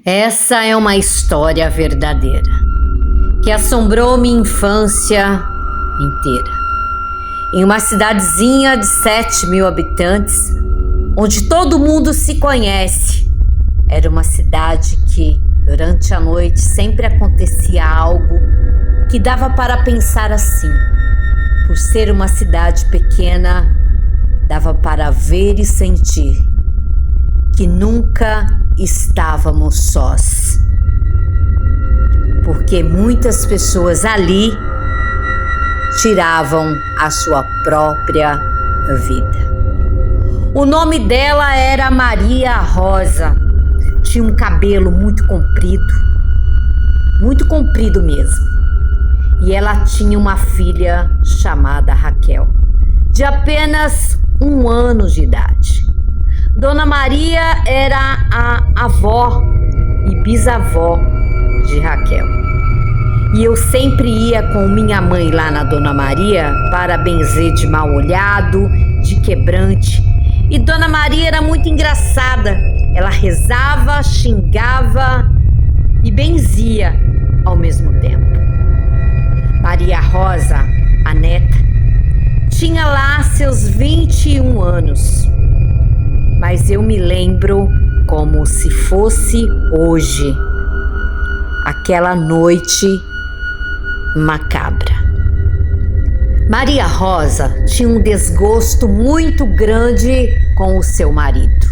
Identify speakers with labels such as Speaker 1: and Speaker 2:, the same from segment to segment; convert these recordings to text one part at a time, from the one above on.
Speaker 1: Essa é uma história verdadeira que assombrou minha infância inteira. Em uma cidadezinha de 7.000 habitantes, onde todo mundo se conhece, era uma cidade que, durante a noite, sempre acontecia algo que dava para pensar assim. Por ser uma cidade pequena, dava para ver e sentir que nunca estávamos sós, porque muitas pessoas ali tiravam a sua própria vida. O nome dela era Maria Rosa. Tinha um cabelo muito comprido mesmo. E ela tinha uma filha chamada Raquel, de apenas 1 ano de idade. Dona Maria era a avó e bisavó de Raquel. E eu sempre ia com minha mãe lá na Dona Maria para benzer de mal-olhado, de quebrante. E Dona Maria era muito engraçada. Ela rezava, xingava e benzia ao mesmo tempo. Maria Rosa, a neta, tinha lá seus 21 anos. Mas eu me lembro como se fosse hoje, aquela noite macabra. Maria Rosa tinha um desgosto muito grande com o seu marido.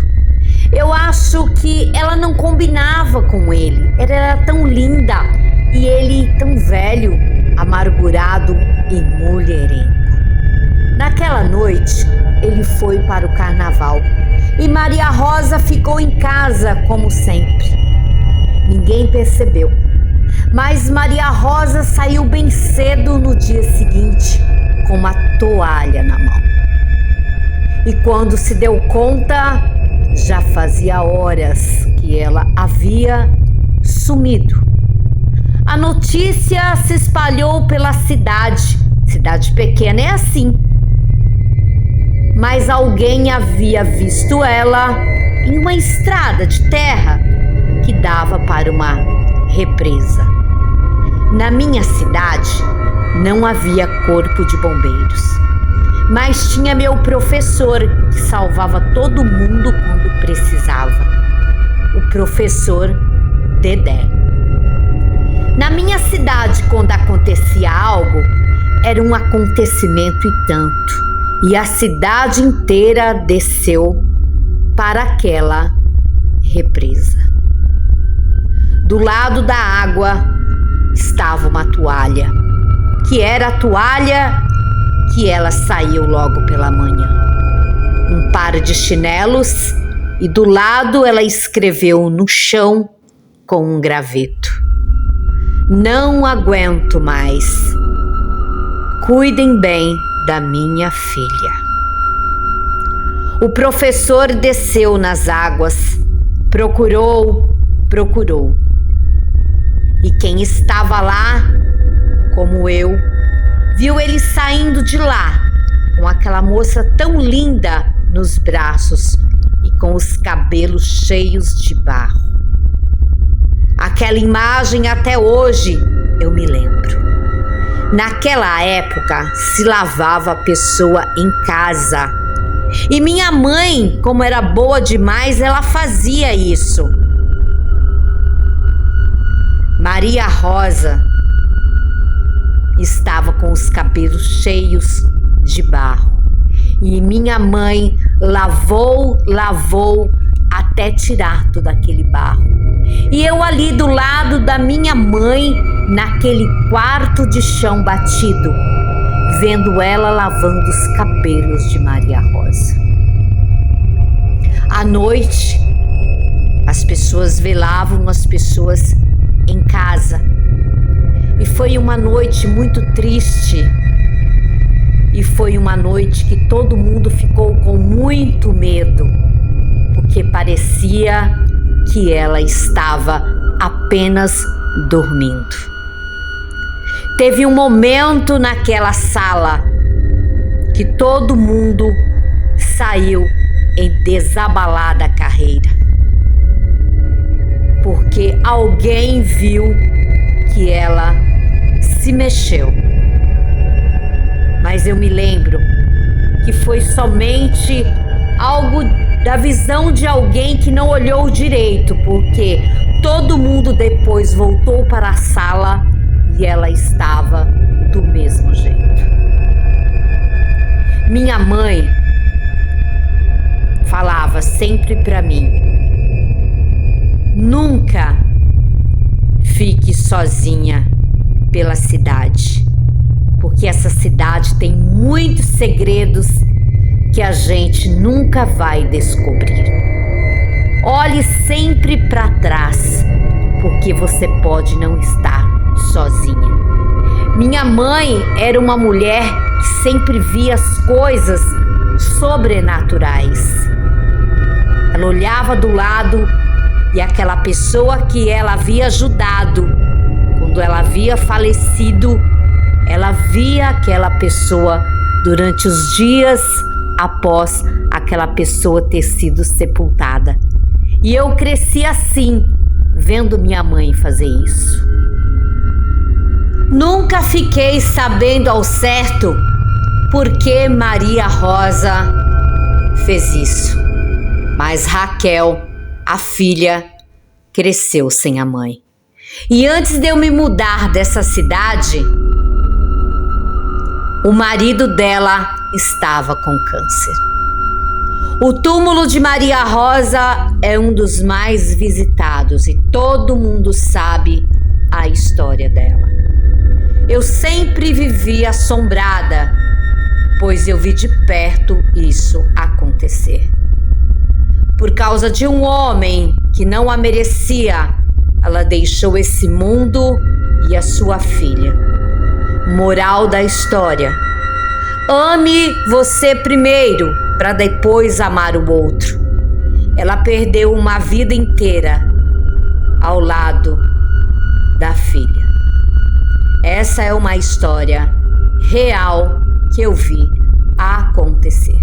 Speaker 1: Eu acho que ela não combinava com ele. Ela era tão linda e ele tão velho, amargurado e mulherengo. Naquela noite, ele foi para o carnaval e Maria Rosa ficou em casa como sempre. Ninguém percebeu, mas Maria Rosa saiu bem cedo no dia seguinte com uma toalha na mão. E quando se deu conta, já fazia horas que ela havia sumido. A notícia se espalhou pela cidade. Cidade pequena é assim. Mas alguém havia visto ela em uma estrada de terra que dava para uma represa. Na minha cidade não havia corpo de bombeiros, mas tinha meu professor que salvava todo mundo quando precisava, o professor Dedé. Na minha cidade, quando acontecia algo, era um acontecimento e tanto. E a cidade inteira desceu para aquela represa. Do lado da água estava uma toalha, que era a toalha que ela saiu logo pela manhã. Um par de chinelos e do lado ela escreveu no chão com um graveto: "Não aguento mais. Cuidem bem da minha filha." O professor desceu nas águas, procurou. E quem estava lá, como eu, viu ele saindo de lá, com aquela moça tão linda nos braços e com os cabelos cheios de barro. Aquela imagem até hoje eu me lembro. Naquela época se lavava a pessoa em casa. E minha mãe, como era boa demais, ela fazia isso. Maria Rosa estava com os cabelos cheios de barro. E minha mãe lavou até tirar todo aquele barro. E eu ali do lado da minha mãe, naquele quarto de chão batido, vendo ela lavando os cabelos de Maria Rosa. À noite, as pessoas velavam as pessoas em casa. E foi uma noite muito triste. E foi uma noite que todo mundo ficou com muito medo, porque parecia que ela estava apenas dormindo. Teve um momento naquela sala que todo mundo saiu em desabalada carreira. porque alguém viu que ela se mexeu. Mas eu me lembro que foi somente algo da visão de alguém que não olhou direito, porque todo mundo depois voltou para a sala e ela estava do mesmo jeito. Minha mãe falava sempre para mim: nunca fique sozinha pela cidade, porque essa cidade tem muitos segredos que a gente nunca vai descobrir. Olhe sempre para trás, porque você pode não estar sozinha. Minha mãe era uma mulher que sempre via as coisas sobrenaturais. Ela olhava do lado e aquela pessoa que ela havia ajudado, quando ela havia falecido, ela via aquela pessoa durante os dias após aquela pessoa ter sido sepultada. E eu cresci assim, vendo minha mãe fazer isso. Nunca fiquei sabendo ao certo por que Maria Rosa fez isso. Mas Raquel, a filha, cresceu sem a mãe. E antes de eu me mudar dessa cidade, o marido dela estava com câncer. O túmulo de Maria Rosa é um dos mais visitados e todo mundo sabe a história dela. Eu sempre vivi assombrada, pois eu vi de perto isso acontecer. Por causa de um homem que não a merecia, ela deixou esse mundo e a sua filha. Moral da história: ame você primeiro, para depois amar o outro. Ela perdeu uma vida inteira ao lado da filha. Essa é uma história real que eu vi acontecer.